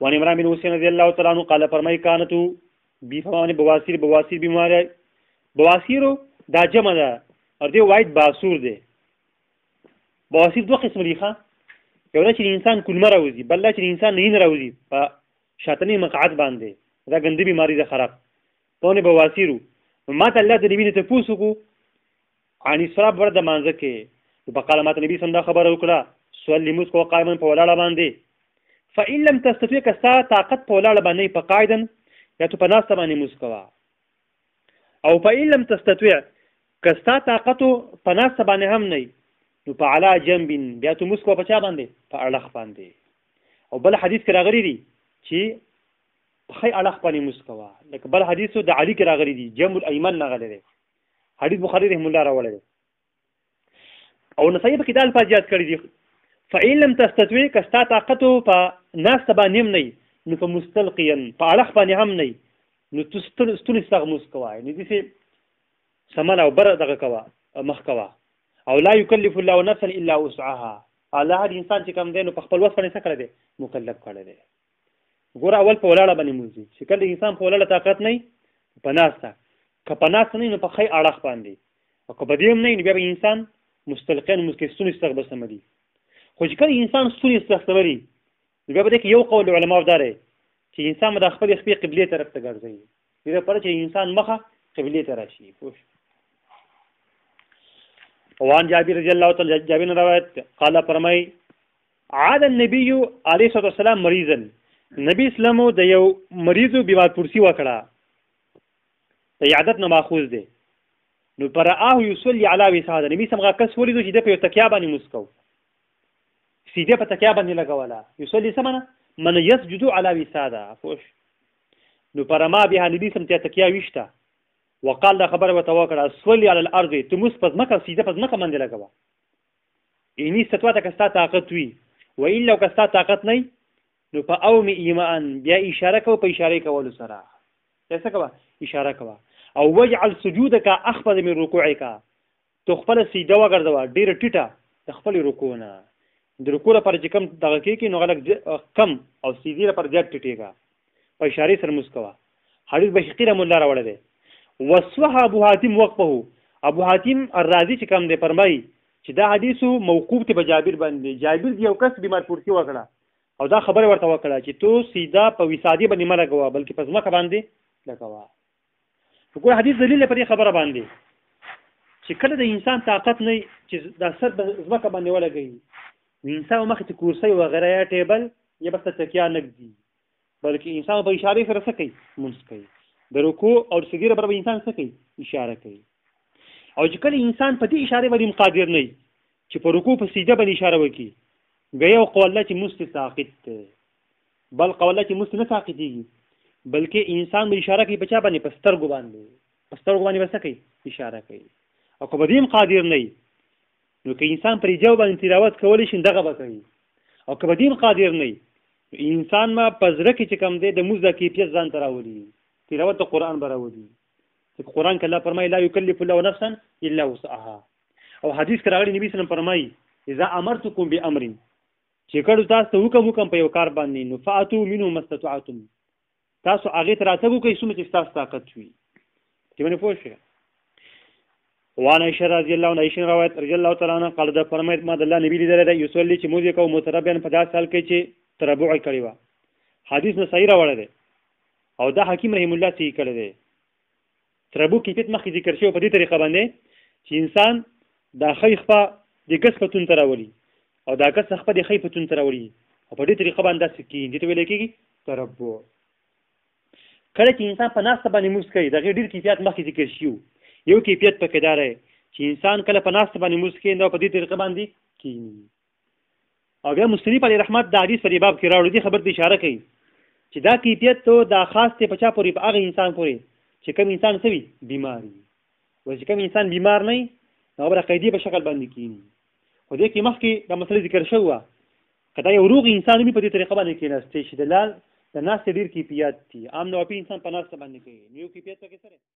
وان عمران بن حسین رضی الله تعالی عنہ قال فرمای کانتو بیفمان بواسیر بیماری بواسیرو دا جمع ده او دی واحد باسور دی. بواسیر دوه قسم دي ښه، یو دا چې انسان کلمه راوځي، بل دا چې انسان نه راوځي په شاتنی مقعد باندې، دا ګنده بیماری ده خراب پونه بواسیرو. ما ته الله د نبی ته پوښتنه کو عن الصلاة ورته مانځه کې په کلمات نبی سم دا خبره وکړه صلی مسکو قائما په ولاړه باندې فإن لم تستطيع کستا طاقت په ولاړه باندې په قاعدن یا تو په ناسته باندې مسکوا، او فإن لم تستطيع کستا طاقت په ناسته باندې هم نه نو په علا جنبین بیا تو مسکو په چا باندې په اړخ باندې. او بل حدیث کې راغلی دی چې په خی اړخ باندې مسکوا، لکه بل حدیثو د علی کې راغلی دی جنب الایمن راغلی دی، حدیث بخاری رحم الله راوړی دی. او نسائی په کې د الفاظ یاد کړی دي فإن لم تستطيع کستا طاقت په ناسته باندې هم نه نو په مستلقیا په اړخ باندې هم نه نو تستون استغ مسکوا، یعنی دې سمل او بر دغه کوا مخ کوا. او لا يكلف الله نفسا الا وسعها، الله هر انسان چې کوم دی نو په خپل وس باندې څه کړی دی مکلف کړی دی. ګوره اول په ولاړه باندې موزي چې کله انسان په ولاړه طاقت نه په ناسته، که په ناسته نه نو په خی اړخ باندې، او که په دې هم نه نو بیا به انسان مستلقین مسکستون استغ بسمدي. خو چې کله انسان ستونی استغبري نو بیا به کې یو قول علماء داره چې انسان د خپل خپل قبله طرف ته ګرځي، دې لپاره چې انسان مخه قبله ته راشي. پوه وان جابر رضی الله تعالی جابر روایت قال فرمای عاد النبي علیه الصلاه والسلام مریضا، نبی اسلامو د یو مریضو بیمار پرسی وکړه، د عادت نه ماخوذ دی. نو پرآه یصلی علی وساده، نبی سمغه کس ولیدو چې د په تکیا باندې مسکو سیده په تکیا باندې لګولا، یصلی سمنه من یسجد علی وساده. فوش نو پرما بها نبی سم ته تکیا وشته وقال دا خبر وتوکړه صلی علی الارض، تمس پس مکه سیده پس مکه باندې لګوا. اینی ستوا ته کستا طاقت وی و الا لو کستا طاقت نه نو په او می ایمان بیا اشاره کو په اشاره کول سره څه کوا اشاره کوا. او وجعل سجودک اخفض من رکوعک، تو خپل سیده وګرځوا ډیر ټیټه د خپل رکوع نه، د رکوع لپاره چې کم دغه کې نو غلط کم او سیده لپاره زیات ټیټیږي په اشاره سره مسکوا. حدیث بشقی رحم الله راوړی دی. وصح ابو حاتم وقفه، ابو حاتم الرازی چې کوم دی فرمایي چې دا حدیث موقوف ته جابر باندې، جابر یو کس بیمار پورتی وکړه او دا خبره ورته وکړه چې تو سیده په وسادي باندې مله غوا بلکې په ځمکه باندې لګوا. وګوره حدیث دلیل پر خبره باندې چې کله د انسان طاقت نه چې د سر په ځمکه باندې ولګي، انسان مخ ته کرسي او غیره یا ټیبل یا بس تکیا نګدي، بلکې انسان په اشاره سره څه کوي منځ کوي، د رکوع او سجده پر انسان څه کوي اشاره کوي. او چې کله انسان په دې اشاره باندې قادر نه چې په رکوع په سجده باندې اشاره وکړي، بیا یو قول چې مستساقط، بل قول چې مست نه ساقطيږي بلکې انسان به اشاره کوي په چا باندې پسترګو باندې وسه کوي اشاره کوي. او که بدیم قادر نه نو که انسان پر جواب باندې تلاوت کولی شي دغه به کوي، او که بدیم قادر نه انسان ما پزره کې چې کم دی د موزه کیفیت ځان تراولي، تلاوت د قران براولي. چې قران کې الله فرمایي لا یکلف الله نفسا الا وسعها. او حدیث کې راغلی نبی صلی الله علیه وسلم فرمایي اذا امرتکم بامر، چې کله تاسو ته حکم په یو کار باندې نو فاتو منه مستطعتم، تاسو هغه ته راتګو کوي څومره چې تاسو طاقت وي. چې باندې پوه شئ. وان عائشہ رضی الله عنها عائشہ روایت رضی الله تعالی عنها قال دا فرمایي ما د الله نبی لیدل دی یصلی چې موږ کو متربیان 50 سال کې چې تربع کړی و. حدیث نه صحیح راوړل دی او دا حکیم رحم الله صحیح کړی دی. تربع کیفیت مخکې ذکر شوی په دې طریقه باندې چې انسان دا خیخه د کس فتون تراولي او دا کس خپل د خی فتون تراولي او په دې طریقه باندې سکین دې ته ویل کېږي تربع. کله چې انسان په ناسته باندې مسکي دا ډېر کیفیت مخکې ذکر شوی. یو کیفیت پکې دار دی چې انسان کله په ناسته باندې مسکي نو په دې طریقه باندې کینی. او بیا مصنف علی رحمت د حدیث په باب کې راوړي دي خبر د اشاره کوي چې دا کیفیت ته دا خاص ته پچا پوری په هغه انسان پوری چې کوم انسان سوي بیماری و چې کوم انسان بیمار نه نو بر قیدی په شکل باندې کینی. خو دې کې مخکې د مسلې ذکر شوی کدا یو روغ انسان په دې طریقه باندې کیناستې چې د ناس ډیر کیفیت دي عام نو په انسان په ناس باندې کوي یو کیفیت پکې سره